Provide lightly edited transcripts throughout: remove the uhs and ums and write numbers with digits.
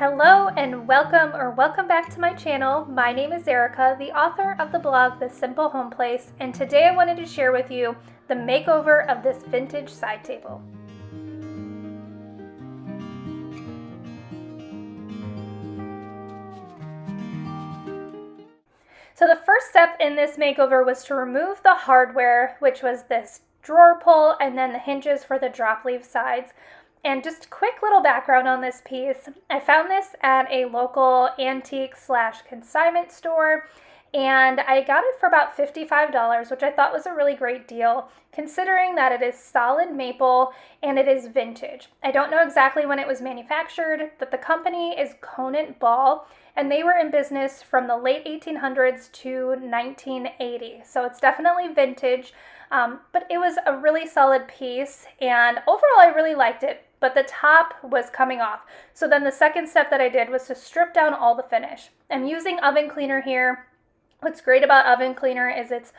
Hello and welcome back to my channel. My name is Erica, the author of the blog The Simple Home Place, and today I wanted to share with you the makeover of this vintage side table. So the first step in this makeover was to remove the hardware, which was this drawer pull and then the hinges for the drop leaf sides. And just a quick little background on this piece. I found this at a local antique / consignment store, and I got it for about $55, which I thought was a really great deal, considering that it is solid maple and it is vintage. I don't know exactly when it was manufactured, but the company is Conant Ball, and they were in business from the late 1800s to 1980. So it's definitely vintage, but it was a really solid piece, and overall I really liked it. But the top was coming off. So then the second step that I did was to strip down all the finish. I'm using oven cleaner here. What's great about oven cleaner is it's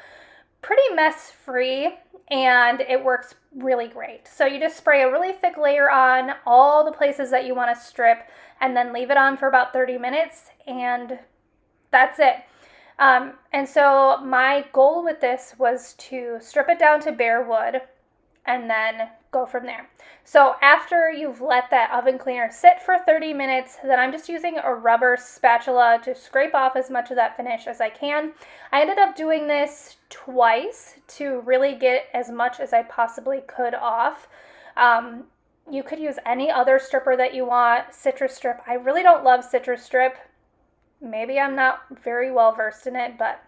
pretty mess free and it works really great. So you just spray a really thick layer on all the places that you want to strip and then leave it on for about 30 minutes and that's it. And so my goal with this was to strip it down to bare wood and then go from there. So after you've let that oven cleaner sit for 30 minutes, then I'm just using a rubber spatula to scrape off as much of that finish as I can. I ended up doing this twice to really get as much as I possibly could off. You could use any other stripper that you want, citrus strip. I really don't love citrus strip. Maybe I'm not very well versed in it, but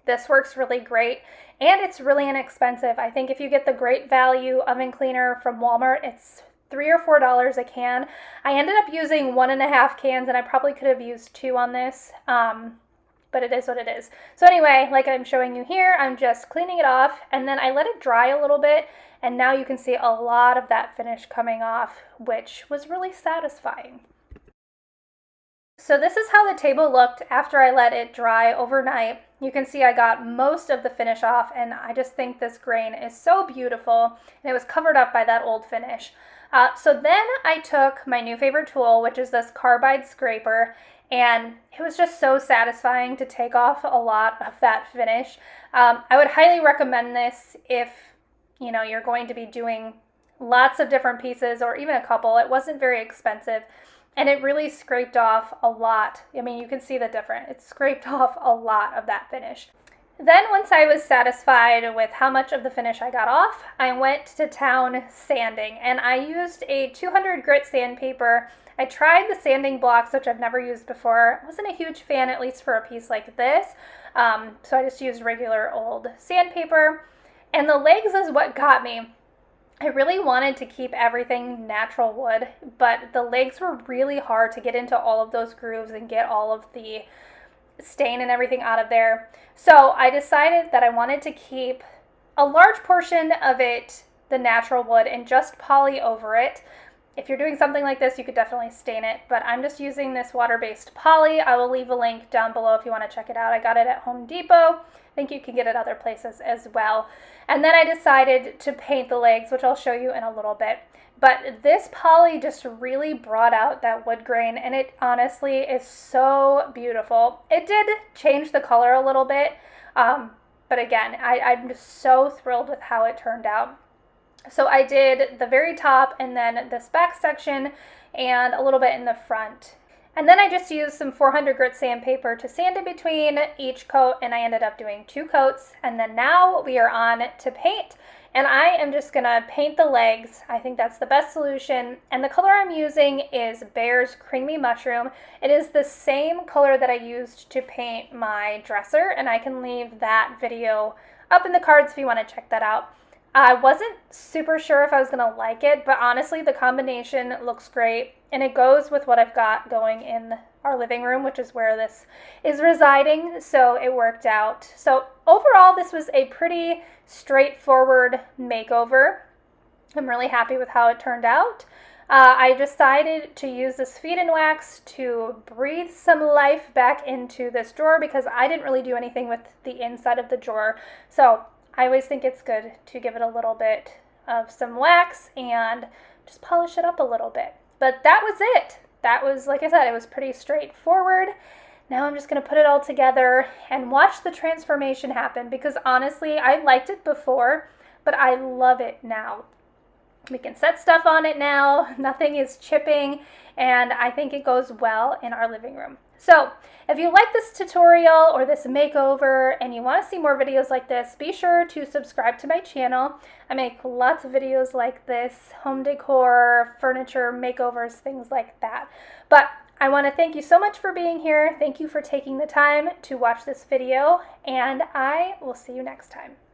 this works really great, and it's really inexpensive. I think if you get the great value oven cleaner from Walmart, it's $3 or $4 a can. I ended up using 1.5 cans, and I probably could have used 2 on this, but it is what it is. So anyway, like I'm showing you here, I'm just cleaning it off, and then I let it dry a little bit, and now you can see a lot of that finish coming off, which was really satisfying. So this is how the table looked after I let it dry overnight. You can see I got most of the finish off, and I just think this grain is so beautiful, and it was covered up by that old finish. So then I took my new favorite tool, which is this carbide scraper, and it was just so satisfying to take off a lot of that finish. I would highly recommend this if you're going to be doing lots of different pieces or even a couple. It wasn't very expensive. And it really scraped off a lot. I mean, you can see the difference. It scraped off a lot of that finish. Then once I was satisfied with how much of the finish I got off, I went to town sanding. And I used a 200 grit sandpaper. I tried the sanding blocks, which I've never used before. I wasn't a huge fan, at least for a piece like this. So I just used regular old sandpaper. And the legs is what got me. I really wanted to keep everything natural wood, but the legs were really hard to get into all of those grooves and get all of the stain and everything out of there. So I decided that I wanted to keep a large portion of it the natural wood and just poly over it. If you're doing something like this, you could definitely stain it, but I'm just using this water-based poly. I will leave a link down below if you want to check it out. I got it at Home Depot. I think you can get it other places as well. And then I decided to paint the legs, which I'll show you in a little bit. But this poly just really brought out that wood grain, and it honestly is so beautiful. It did change the color a little bit, but again, I'm just so thrilled with how it turned out. So I did the very top and then this back section and a little bit in the front. And then I just used some 400 grit sandpaper to sand in between each coat, and I ended up doing 2 coats. And then now we are on to paint. And I am just gonna paint the legs. I think that's the best solution. And the color I'm using is Bear's Creamy Mushroom. It is the same color that I used to paint my dresser, and I can leave that video up in the cards if you wanna check that out. I wasn't super sure if I was gonna like it, but honestly the combination looks great and it goes with what I've got going in our living room, which is where this is residing, so it worked out. So overall this was a pretty straightforward makeover. I'm really happy with how it turned out. I decided to use this feed and wax to breathe some life back into this drawer because I didn't really do anything with the inside of the drawer. So I always think it's good to give it a little bit of some wax and just polish it up a little bit. But that was it. that was, like I said, it was pretty straightforward. Now I'm just going to put it all together and watch the transformation happen, because honestly, I liked it before, but I love it now. We can set stuff on it now, nothing is chipping, and I think it goes well in our living room. So if you like this tutorial or this makeover and you want to see more videos like this, be sure to subscribe to my channel. I make lots of videos like this, home decor, furniture, makeovers, things like that. But I want to thank you so much for being here. Thank you for taking the time to watch this video, and I will see you next time.